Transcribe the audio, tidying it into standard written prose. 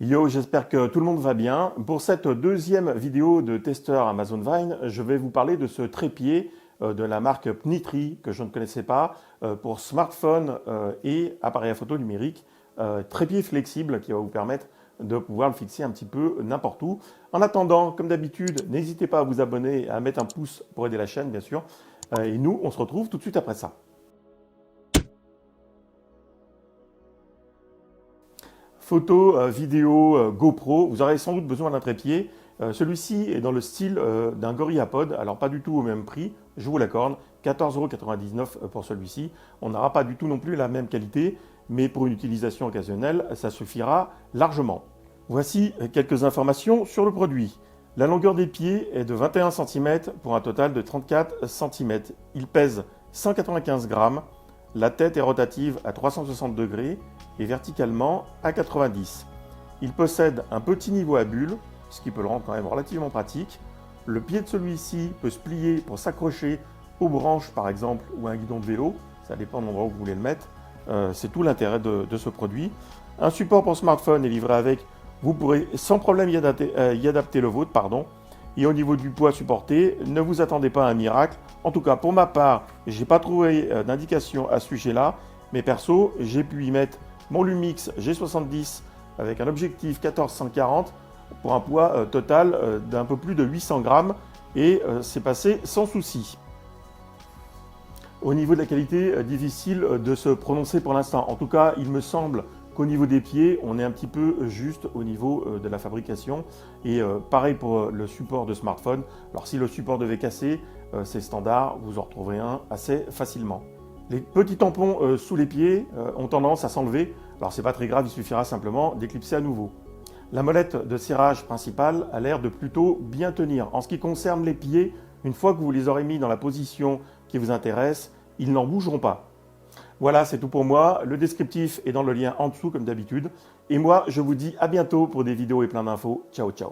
Yo, j'espère que tout le monde va bien. Pour cette deuxième vidéo de testeur Amazon Vine, je vais vous parler de ce trépied de la marque Pnitri que je ne connaissais pas pour smartphone et appareil à photo numérique. Trépied flexible qui va vous permettre de pouvoir le fixer un petit peu n'importe où. En attendant, comme d'habitude, n'hésitez pas à vous abonner et à mettre un pouce pour aider la chaîne, bien sûr. Et nous, on se retrouve tout de suite après ça. Photo, vidéo, GoPro, vous aurez sans doute besoin d'un trépied. Celui-ci est dans le style d'un GorillaPod, alors pas du tout au même prix, je vous l'accorde, 14,99 € pour celui-ci. On n'aura pas du tout non plus la même qualité, mais pour une utilisation occasionnelle, ça suffira largement. Voici quelques informations sur le produit. La longueur des pieds est de 21 cm pour un total de 34 cm. Il pèse 195 grammes. La tête est rotative à 360 degrés et verticalement à 90. Il possède un petit niveau à bulles, ce qui peut le rendre quand même relativement pratique. Le pied de celui-ci peut se plier pour s'accrocher aux branches par exemple ou à un guidon de vélo, ça dépend de l'endroit où vous voulez le mettre. C'est tout l'intérêt de ce produit. Un support pour smartphone est livré avec, vous pourrez sans problème y adapter le vôtre. Et au niveau du poids supporté, ne vous attendez pas à un miracle. En tout cas, pour ma part, je n'ai pas trouvé d'indication à ce sujet-là. Mais perso, j'ai pu y mettre mon Lumix G70 avec un objectif 14-140 pour un poids total d'un peu plus de 800 grammes. Et c'est passé sans souci. Au niveau de la qualité, difficile de se prononcer pour l'instant. En tout cas, il me semble qu'au niveau des pieds, on est un petit peu juste au niveau de la fabrication. Et pareil pour le support de smartphone. Alors si le support devait casser, c'est standard, vous en retrouverez un assez facilement. Les petits tampons sous les pieds ont tendance à s'enlever. Alors c'est pas très grave, il suffira simplement d'éclipser à nouveau. La molette de serrage principale a l'air de plutôt bien tenir. En ce qui concerne les pieds, une fois que vous les aurez mis dans la position qui vous intéresse, ils n'en bougeront pas. Voilà, c'est tout pour moi. Le descriptif est dans le lien en dessous comme d'habitude. Et moi, je vous dis à bientôt pour des vidéos et plein d'infos. Ciao, ciao.